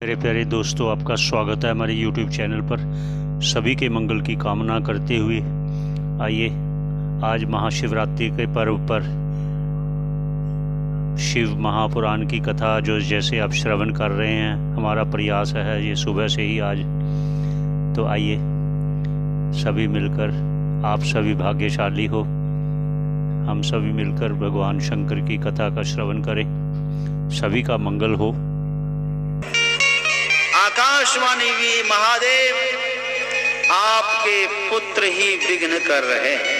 मेरे प्यारे दोस्तों, आपका स्वागत है हमारे YouTube चैनल पर। सभी के मंगल की कामना करते हुए आइए आज महाशिवरात्रि के पर्व पर शिव महापुराण की कथा जो जैसे आप श्रवण कर रहे हैं, हमारा प्रयास है ये सुबह से ही आज। तो आइए सभी मिलकर, आप सभी भाग्यशाली हो, हम सभी मिलकर भगवान शंकर की कथा का श्रवण करें। सभी का मंगल हो। आकाशवाणी भी महादेव आपके पुत्र ही विघ्न कर रहे हैं।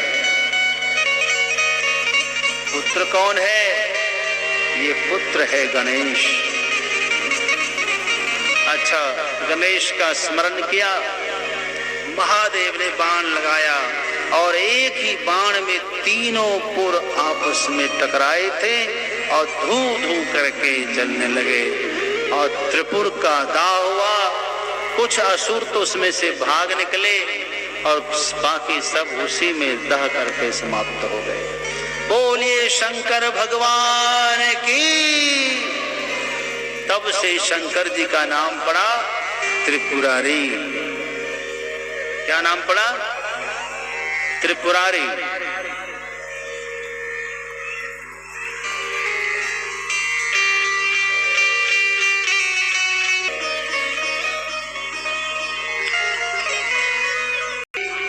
पुत्र कौन है? ये पुत्र है गणेश। अच्छा, गणेश का स्मरण किया, महादेव ने बाण लगाया और एक ही बाण में तीनों पुर आपस में टकराए थे और धू धू करके जलने लगे और त्रिपुर का दाह हुआ। कुछ असुर तो उसमें से भाग निकले और बाकी सब उसी में दह करके समाप्त हो गए। बोलिए शंकर भगवान की। तब से शंकर जी का नाम पड़ा त्रिपुरारी। क्या नाम पड़ा? त्रिपुरारी।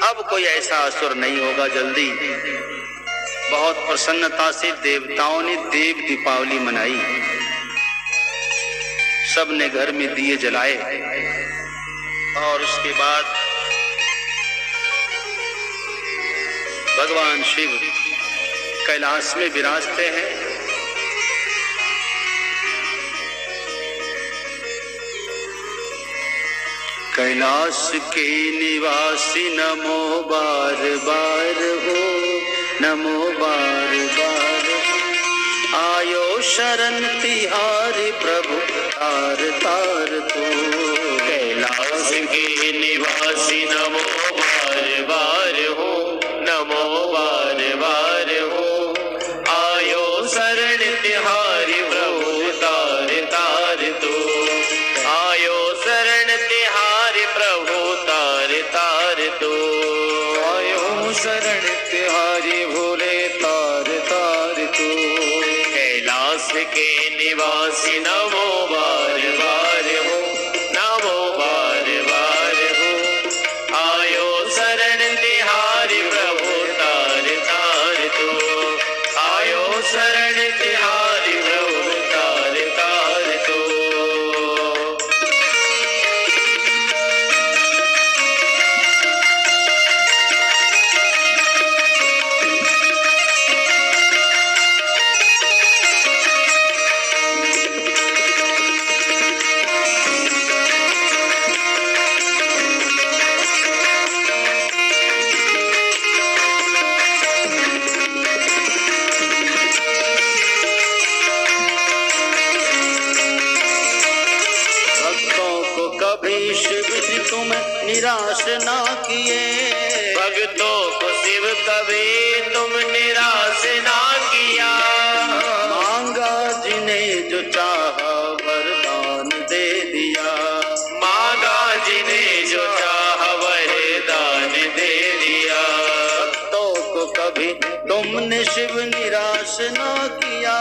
अब कोई ऐसा असुर नहीं होगा जल्दी। बहुत प्रसन्नता से देवताओं ने देव दीपावली मनाई। सबने घर में दिए जलाए और उसके बाद भगवान शिव कैलाश में विराजते हैं। कैलाश के निवासी नमो बार बार हो, नमो बार बार आयो शरण तिहारी प्रभु तार तार तो। कैलाश के निवासी नमो बार बार हो, नमो बार बार हो आयो शरण तिहारी प्रभु तार तार तो। आयो शरण तिहारी प्रभु तार तार तो। आयो शरण तिहारी भोले तार तार तो। कैलाश के निवासी नमो बार बार हो, नमो बार बार हो आयो शरण तिहारी प्रभु तार तार तो। आयो शरण तिहारी प्रभु तार तार तो। कभी शिव जी तुम निराश ना किए। भक्तों को शिव कभी तुम निराश ना किया। मांगा जिन्हें जो चाहा वरदान दे दिया। मांगा जिन्हें जो चाहा वरदान दे दिया। भक्तों को कभी तुमने शिव निराश ना किया।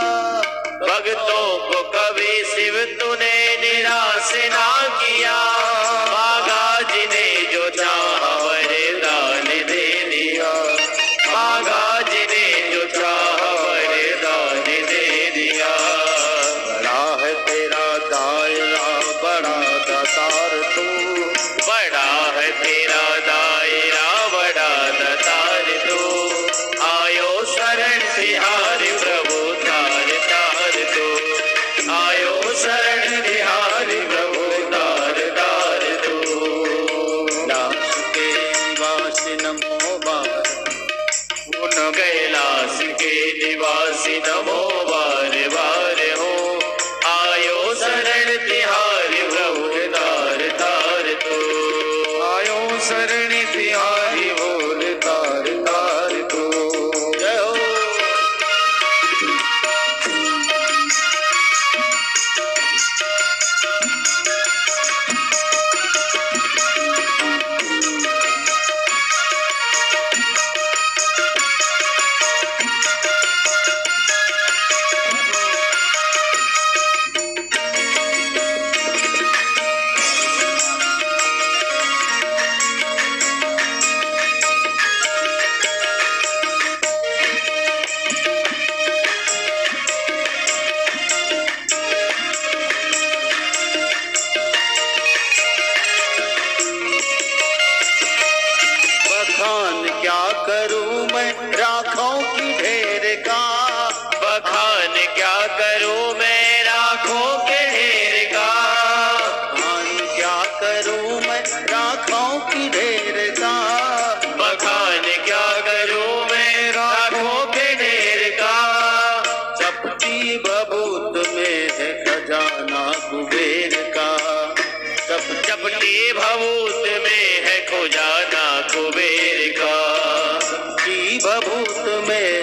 भक्तों को कभी शिव तूने निराश ना किया। मांगा जिन्हें जो चाहा वरदान दे दिया। मांगा जिन्हें जो चाहा वरदान दे दिया। बड़ा है तेरा दायरा, बड़ा दातार तू। बड़ा है तेरा दायरा, बड़ा दातार तू। आयो शरण तिहारी प्रभु तार तार तो। आयो शरण तिहारी प्रभु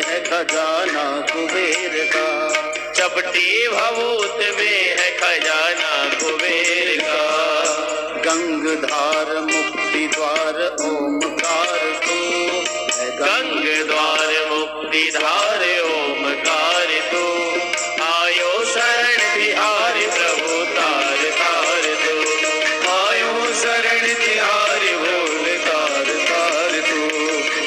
है खजाना कुबेर का, चपटी भभूत में है खजाना कुबेर का। गंगधार मुक्ति द्वार ओमकार तू है, गंग द्वार मुक्ति धार ओमकार तू, आयो शरण बिहारी प्रभु तार तार तू, आयो शरण बिहारी भोल तार तार तू।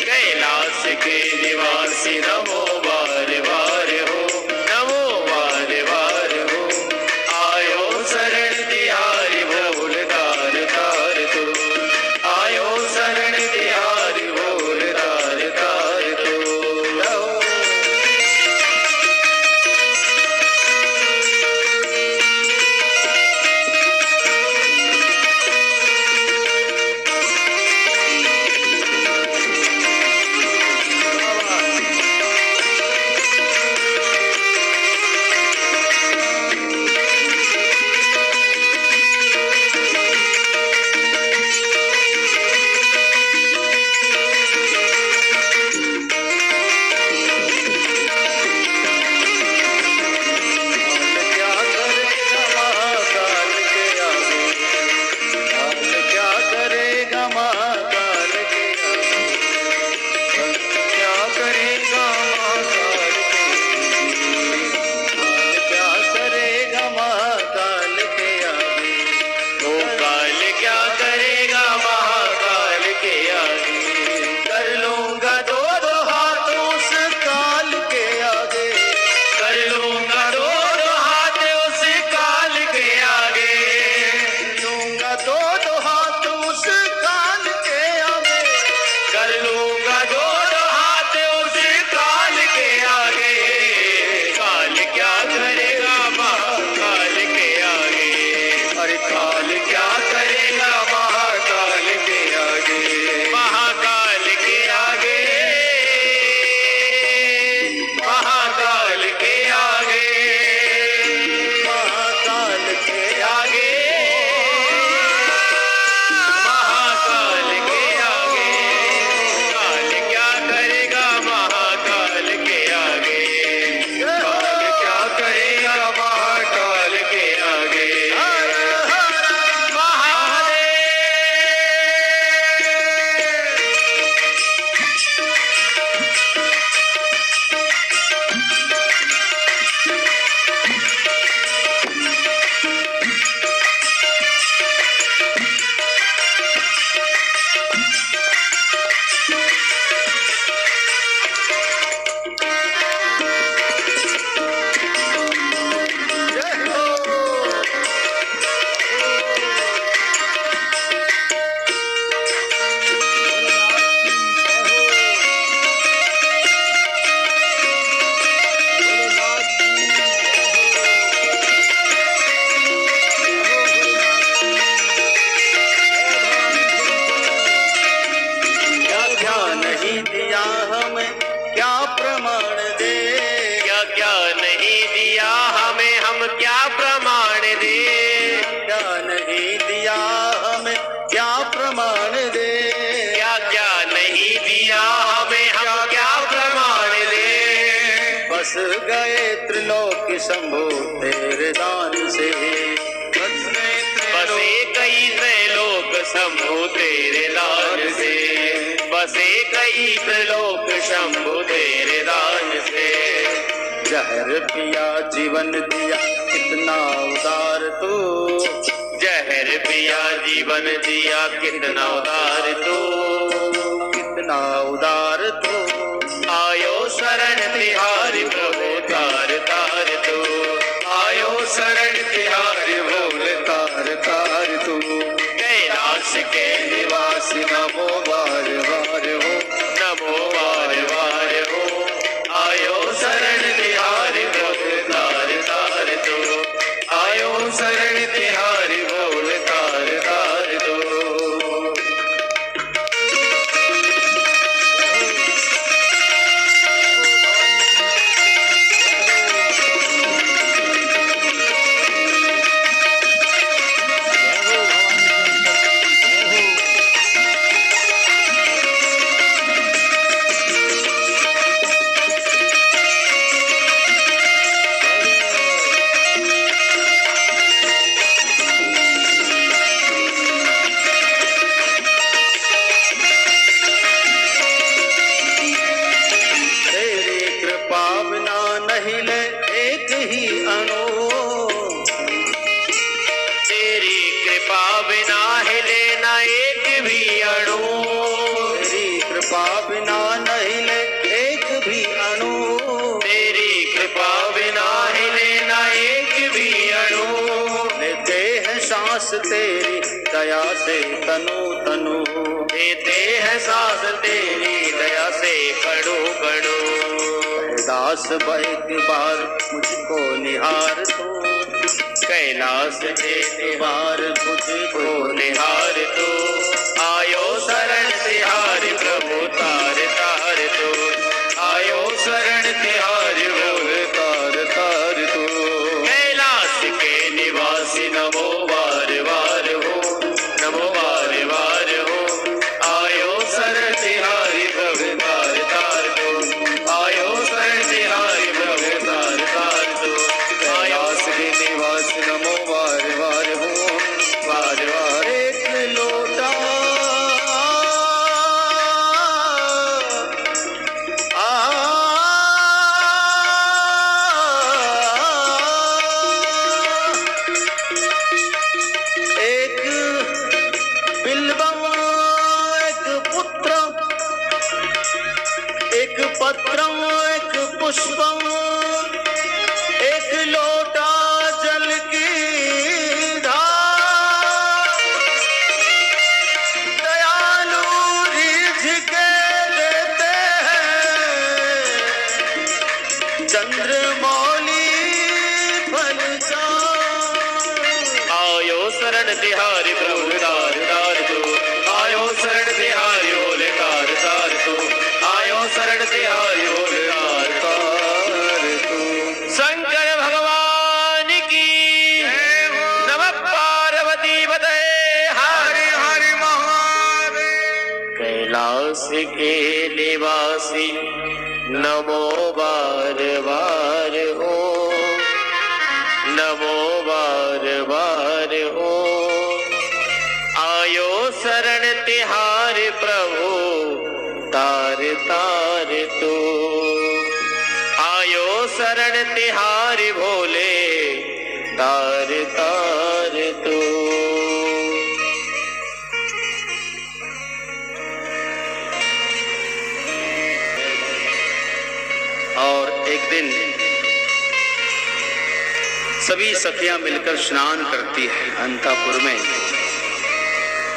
कैलाश के निवासी नमो बार बार हो, नमो बार बार हो, आयो शरण बिहारी भोल तार तार तू, आयो शरण बिहारी भोल तार तार तू। क्या करेगा महाकाल के आगे, काल क्या करेगा महाकाल के आगे, क्या करेगा महाकाल के आगे, क्या करेगा महाकाल के आगे, ओ काल क्या करेगा महाकाल के आगे, कर लूंगा दो दो हाथों उस काल के आगे, कर लूंगा दो दो हाथ उस काल के आगे, लूंगा दो दो हाथ उस काल के आगे, कर लूंगा दो दो हाथ उस काल के आगे। काल क्या करेगा महाकाल के आगे, अरे काल क्या करेगा महाकाल के आगे, महाकाल के आगे, महाकाल के आगे, महाकाल के आगे, महाकाल के आगे। काल क्या करेगा महाकाल के आगे, काल क्या करेगा महाकाल के आगे। महादेव क्या क्या नहीं दिया हमें, क्या प्रमाण दे, क्या क्या नहीं दिया हमें, हम क्या प्रमाण दे। क्या नहीं दिया हमें, क्या प्रमाण दे, क्या क्या नहीं दिया हमें, हम क्या प्रमाण दे। बस गए त्रिलोक शंभु तेरे दान से, बसे कई त्रिलोक शंभु तेरे दान से, बसे कई त्रिलोक शंभु तेरे दान से। जहर पिया जीवन दिया कितना उदार तू, जहर पिया जीवन दिया कितना उदार तू, कितना उदार तू, आयो शरण तिहारी प्रभु तार तार तू, आयो शरण तिहारी भोल तार तार तू, कैलाश के निवासी नमो बार बार हो, नमो बार बार हो, आयो शरण तिहारी प्रभु तार तार तू, आयो शरण तिहारी भोल तार तार तू। कृपा बिना हिले न एक भी अणु, तेरी कृपा बिना न हिले एक भी अणु, तेरी कृपा बिना हिले न एक भी अणु, लेते हैं सांस तेरी दया से तनु तनु, देते हैं सांस तेरी दया से कड़ो कड़ो। दास एक बार मुझको निहार तू, कैलाश के बार तुझको निहार तो, आयो शरण तिहारी प्रभु तार तार तो, आयो शरण तिहारी बोल तार तार तू। कैलाश के निवासी नमो बार बार हो, नमो बार बार हो, आयो शरण तिहारी प्रभु तार तार तो, आयो शरण तिहारी प्रभु तार तार तो, कैलाश के निवास नमो बार बार हो, बार बार एक लोटा एक बिल्वम एक पुत्र एक पत्रम एक पुष्पम एक लोटा जल की धार, दयालु रीझ के देते हैं चंद्रमौली फल चार। आयो शरण तिहारी प्रभु तार तार तो, आयो शरण तिहारी बोले तार तार तो, आयो शरण तिहारी बोले तार तार तू। शंकर भगवान की नमः पार्वती पते हरि हरि महादेव। कैलाश के निवासी नमो बार बार हो, नमो बार बार हो, आयो शरण तिहार प्रभु तार तार तो, आयो शरण तिहार भोले तार तार तो। और एक दिन सभी सखियां मिलकर स्नान करती है अंतापुर में,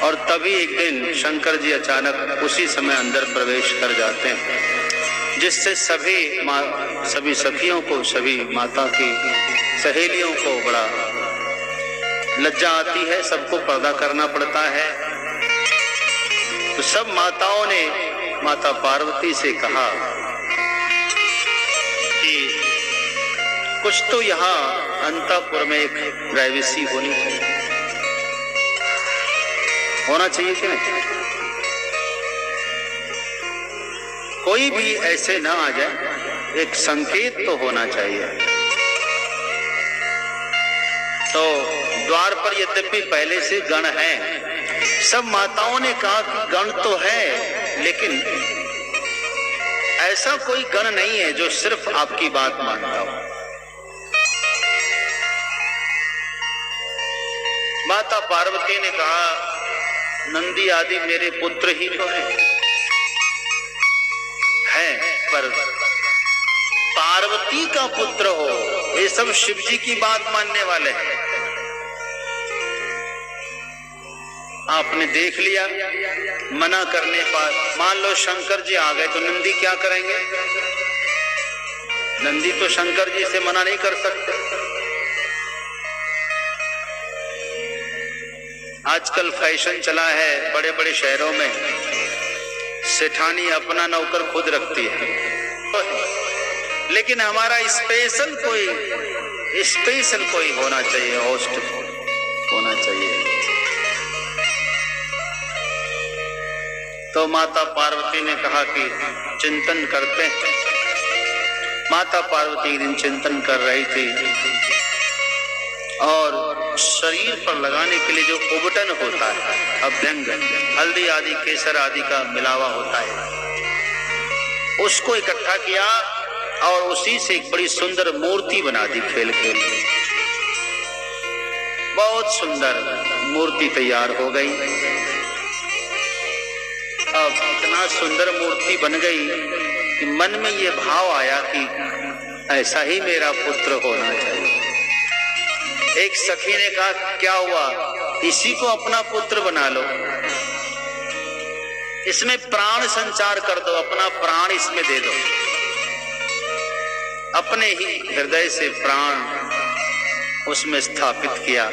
और तभी एक दिन शंकर जी अचानक उसी समय अंदर प्रवेश कर जाते हैं, जिससे सभी सखियों को, सभी माता की सहेलियों को बड़ा लज्जा आती है, सबको पर्दा करना पड़ता है। तो सब माताओं ने माता पार्वती से कहा कि कुछ तो यहाँ अंतापुर में एक प्राइवेसी होनी चाहिए, होना चाहिए कि नहीं? कोई भी ऐसे ना आ जाए, एक संकेत तो होना चाहिए। तो द्वार पर यद्यपि पहले से गण हैं, सब माताओं ने कहा कि गण तो है, लेकिन ऐसा कोई गण नहीं है जो सिर्फ आपकी बात मानता हो। माता पार्वती ने कहा, नंदी आदि मेरे पुत्र ही तो हैं, पर पार्वती का पुत्र हो, ये सब शिव जी की बात मानने वाले हैं। आपने देख लिया, मना करने पर मान लो शंकर जी आ गए तो नंदी क्या करेंगे? नंदी तो शंकर जी से मना नहीं कर सकते। आजकल फैशन चला है बड़े बड़े शहरों में, सेठानी अपना नौकर खुद रखती है, लेकिन हमारा स्पेशल कोई होना चाहिए, होस्ट होना चाहिए। तो माता पार्वती ने कहा कि चिंतन करते हैं। माता पार्वती एक दिन चिंतन कर रही थी, और शरीर पर लगाने के लिए जो उबटन होता है, अभ्यंग, हल्दी आदि केसर आदि का मिलावा होता है, उसको इकट्ठा किया और उसी से एक बड़ी सुंदर मूर्ति बना दी खेल खेल में। बहुत सुंदर मूर्ति तैयार हो गई। अब इतना सुंदर मूर्ति बन गई कि मन में ये भाव आया कि ऐसा ही मेरा पुत्र होना चाहिए। एक सखी ने कहा, क्या हुआ, इसी को अपना पुत्र बना लो, इसमें प्राण संचार कर दो, अपना प्राण इसमें दे दो। अपने ही हृदय से प्राण उसमें स्थापित किया।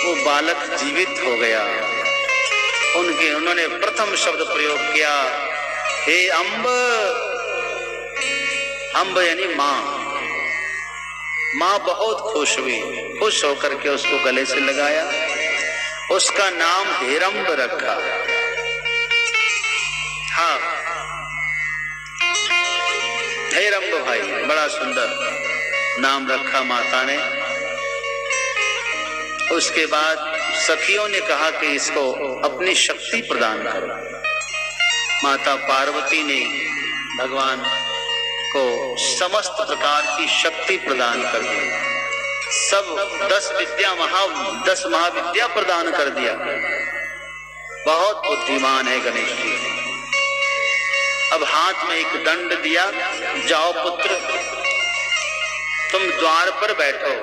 वो बालक जीवित हो गया। उन्होंने प्रथम शब्द प्रयोग किया, हे अम्ब। अम्ब यानी माँ। माँ बहुत खुश हुई, खुश होकर के उसको गले से लगाया, उसका नाम हेरंब रखा। हाँ, हेरंब भाई, बड़ा सुंदर नाम रखा माता ने। उसके बाद सखियों ने कहा कि इसको अपनी शक्ति प्रदान करो। माता पार्वती ने भगवान को समस्त प्रकार की शक्ति प्रदान कर दी। सब 10 महाविद्या प्रदान कर दिया। बहुत बुद्धिमान है गणेश जी। अब हाथ में एक दंड दिया, जाओ पुत्र, तुम द्वार पर बैठो,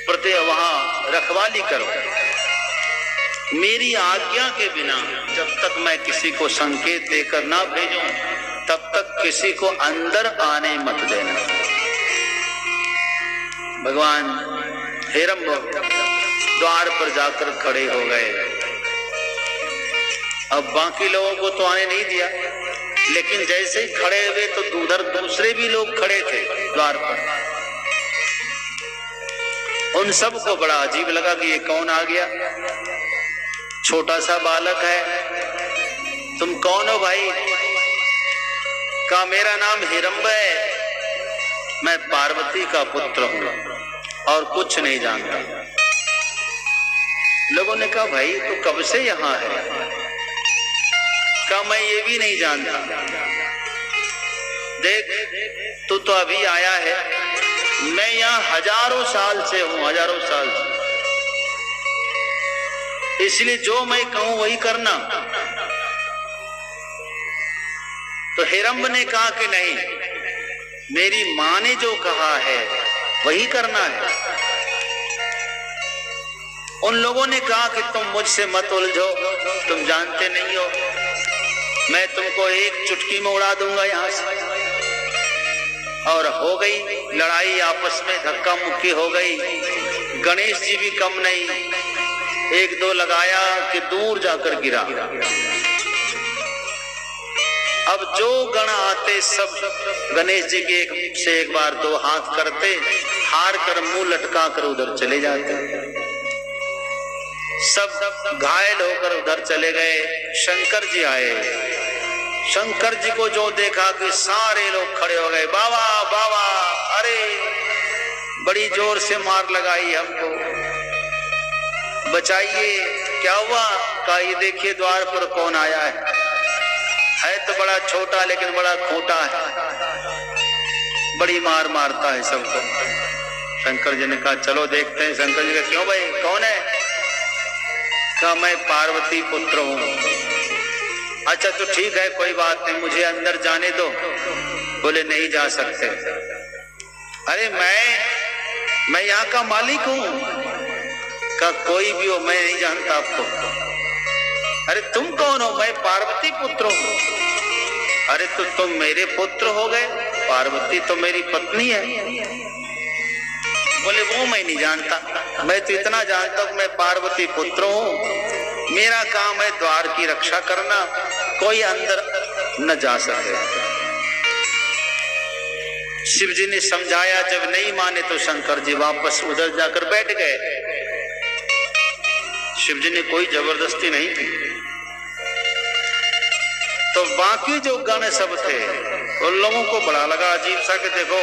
प्रत्येक वहां रखवाली करो। मेरी आज्ञा के बिना जब तक मैं किसी को संकेत देकर ना भेजूं, तब तक किसी को अंदर आने मत देना। भगवान हेरंब द्वार पर जाकर खड़े हो गए। अब बाकी लोगों को तो आने नहीं दिया, लेकिन जैसे ही खड़े हुए तो उधर दूसरे भी लोग खड़े थे द्वार पर। उन सबको बड़ा अजीब लगा कि ये कौन आ गया, छोटा सा बालक है। तुम कौन हो भाई? कहा, मेरा नाम हिरंब है, मैं पार्वती का पुत्र हूं और कुछ नहीं जानता। लोगों ने कहा, भाई तू कब से यहां है? कहा, मैं ये भी नहीं जानता। देख, तू तो अभी आया है, मैं यहां हजारों साल से हूं, हजारों साल से, इसलिए जो मैं कहूं वही करना। तो हिरंब ने कहा कि नहीं, मेरी मां ने जो कहा है वही करना है। उन लोगों ने कहा कि तुम मुझसे मत उलझो, तुम जानते नहीं हो, मैं तुमको एक चुटकी में उड़ा दूंगा यहां से। और हो गई लड़ाई, आपस में धक्का मुक्की हो गई। गणेश जी भी कम नहीं, एक दो लगाया कि दूर जाकर गिरा। अब जो गण आते सब गणेश जी के एक से एक बार दो हाथ करते, हार कर मुंह लटका कर उधर चले जाते। सब घायल होकर उधर चले गए। शंकर जी आए। शंकर जी को जो देखा कि सारे लोग खड़े हो गए, बाबा बाबा, अरे बड़ी जोर से मार लगाई हमको, बचाइए, क्या हुआ? कहा, ये देखिए द्वार पर कौन आया है तो बड़ा छोटा लेकिन बड़ा खोटा है, बड़ी मार मारता है सबको। शंकर जी ने कहा, चलो देखते हैं। शंकर जी का, क्यों भाई, कौन है? कहा, मैं पार्वती पुत्र हूं। अच्छा तो ठीक है, कोई बात नहीं, मुझे अंदर जाने दो। बोले, नहीं जा सकते। अरे मैं यहाँ का मालिक हूं। का कोई भी हो, मैं नहीं जानता आपको। अरे तुम कौन हो? मैं पार्वती पुत्र हूं। अरे तो तुम मेरे पुत्र हो गए, पार्वती तो मेरी पत्नी है। बोले, वो मैं नहीं जानता, मैं तो इतना जानता हूं मैं पार्वती पुत्र हूं, मेरा काम है द्वार की रक्षा करना, कोई अंदर न जा सके। शिव जी ने समझाया, जब नहीं माने तो शंकर जी वापस उधर जाकर बैठ गए। शिव जी ने कोई जबरदस्ती नहीं की। तो बाकी जो गण सब थे उन लोगों को बड़ा लगा अजीब सा कि देखो,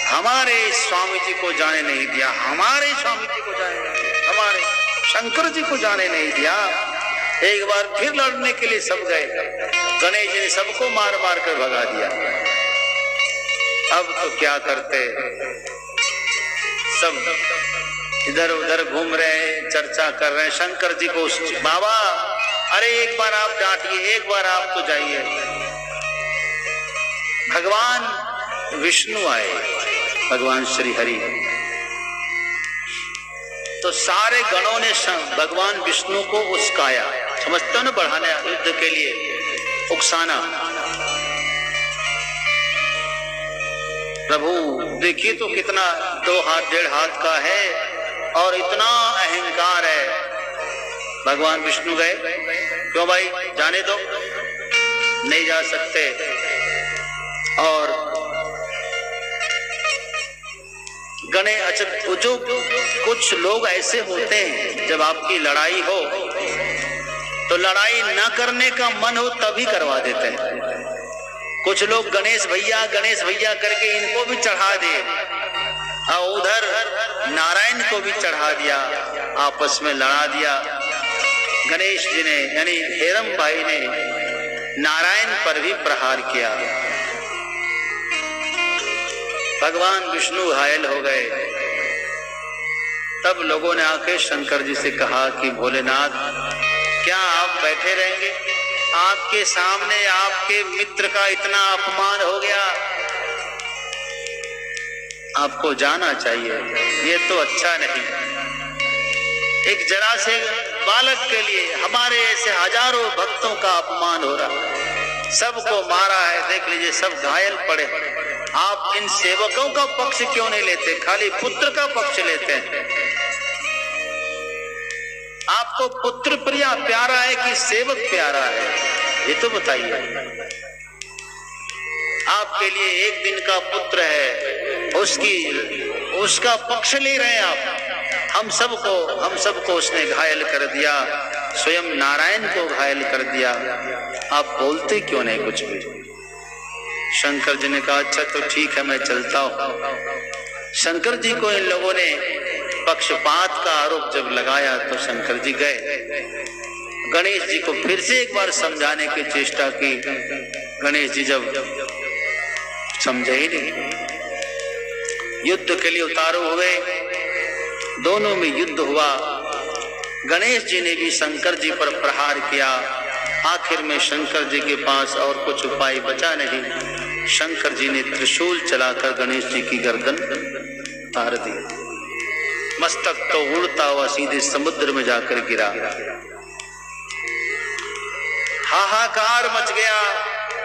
हमारे स्वामी जी को जाने नहीं दिया, हमारे स्वामी जी को जाने नहीं दिया, हमारे शंकर जी को जाने नहीं दिया। एक बार फिर लड़ने के लिए सब गए। गणेश जी ने सबको मार मार कर भगा दिया। अब तो क्या करते? सब इधर उधर घूम रहे हैं, चर्चा कर रहे हैं। शंकर जी को बाबा अरे एक बार आप डांटिए, एक बार आप तो जाइए। भगवान विष्णु आए, भगवान श्री हरि, तो सारे गणों ने भगवान विष्णु को उस्काया, समझते हो ना, बढ़ाने युद्ध के लिए उकसाना। प्रभु देखिए तो कितना 2 हाथ 1.5 हाथ का है और इतना अहंकार है। भगवान विष्णु गए, क्यों भाई जाने दो, नहीं जा सकते। और गणे अच्छा, जो कुछ लोग ऐसे होते हैं जब आपकी लड़ाई हो तो लड़ाई न करने का मन हो तभी करवा देते हैं। कुछ लोग गणेश भैया करके इनको भी चढ़ा दे और उधर नारायण को भी चढ़ा दिया, आपस में लड़ा दिया। गणेश जी ने यानी हेरम भाई ने नारायण पर भी प्रहार किया। भगवान विष्णु घायल हो गए। तब लोगों ने आके शंकर जी से कहा कि भोलेनाथ क्या आप बैठे रहेंगे? आपके सामने आपके मित्र का इतना अपमान हो गया, आपको जाना चाहिए, ये तो अच्छा नहीं। एक जरा से बालक के लिए हमारे ऐसे हजारों भक्तों का अपमान हो रहा, सबको मारा है, देख लीजिए सब घायल पड़े। आप इन सेवकों का पक्ष क्यों नहीं लेते, खाली पुत्र का पक्ष लेते हैं? आपको पुत्र प्यारा है कि सेवक प्यारा है, ये तो बताइए। आपके लिए एक दिन का पुत्र है, उसका पक्ष ले रहे हैं आप। हम सबको उसने घायल कर दिया, स्वयं नारायण को घायल कर दिया, आप बोलते क्यों नहीं कुछ भी? शंकर जी ने कहा अच्छा तो ठीक है, मैं चलता हूं। शंकर जी को इन लोगों ने पक्षपात का आरोप जब लगाया तो शंकर जी गए। गणेश जी को फिर से एक बार समझाने की चेष्टा की। गणेश जी जब समझे ही नहीं, युद्ध के लिए उतारू हुए, दोनों में युद्ध हुआ। गणेश जी ने भी शंकर जी पर प्रहार किया। आखिर में शंकर जी के पास और कुछ उपाय बचा नहीं। शंकर जी ने त्रिशूल चलाकर गणेश जी की गर्दन उतार दी। मस्तक तो उड़ता हुआ सीधे समुद्र में जाकर गिरा। हाहाकार मच गया,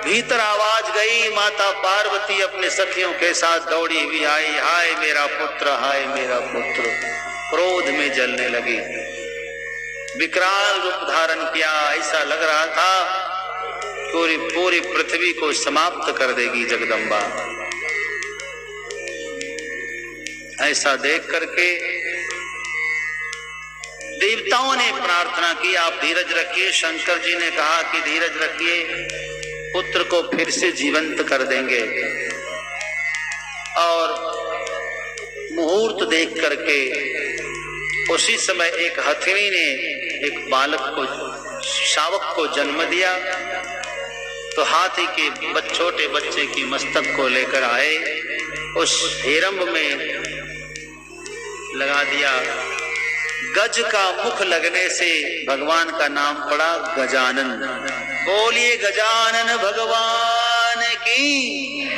भीतर आवाज गई, माता पार्वती अपने सखियों के साथ दौड़ी हुई आई, हाय मेरा पुत्र, हाय मेरा पुत्र। क्रोध में जलने लगी, विकराल रूप धारण किया। ऐसा लग रहा था पूरी पृथ्वी को समाप्त कर देगी जगदम्बा। ऐसा देख करके देवताओं ने प्रार्थना की, आप धीरज रखिए। शंकर जी ने कहा कि धीरज रखिए, पुत्र को फिर से जीवंत कर देंगे। और मुहूर्त देख करके उसी समय एक हथिनी ने एक बालक को, शावक को जन्म दिया। तो हाथी के छोटे बच्चे की मस्तक को लेकर आए, उस हेरंब में लगा दिया। गज का मुख लगने से भगवान का नाम पड़ा गजानन। बोलिए गजानन भगवान की।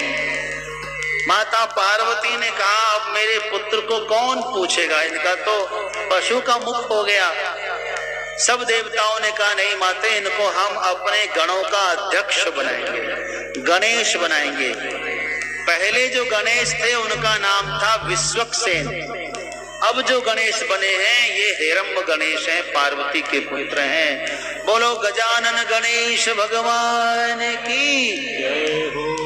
माता पार्वती ने कहा अब मेरे पुत्र को कौन पूछेगा, इनका तो पशु का मुख हो गया। सब देवताओं ने कहा नहीं माते, इनको हम अपने गणों का अध्यक्ष बनाएंगे, गणेश बनाएंगे। पहले जो गणेश थे उनका नाम था विश्वक्सेन। अब जो गणेश बने हैं ये हेरंब गणेश हैं, पार्वती के पुत्र हैं। बोलो गजानन गणेश भगवान की जय हो।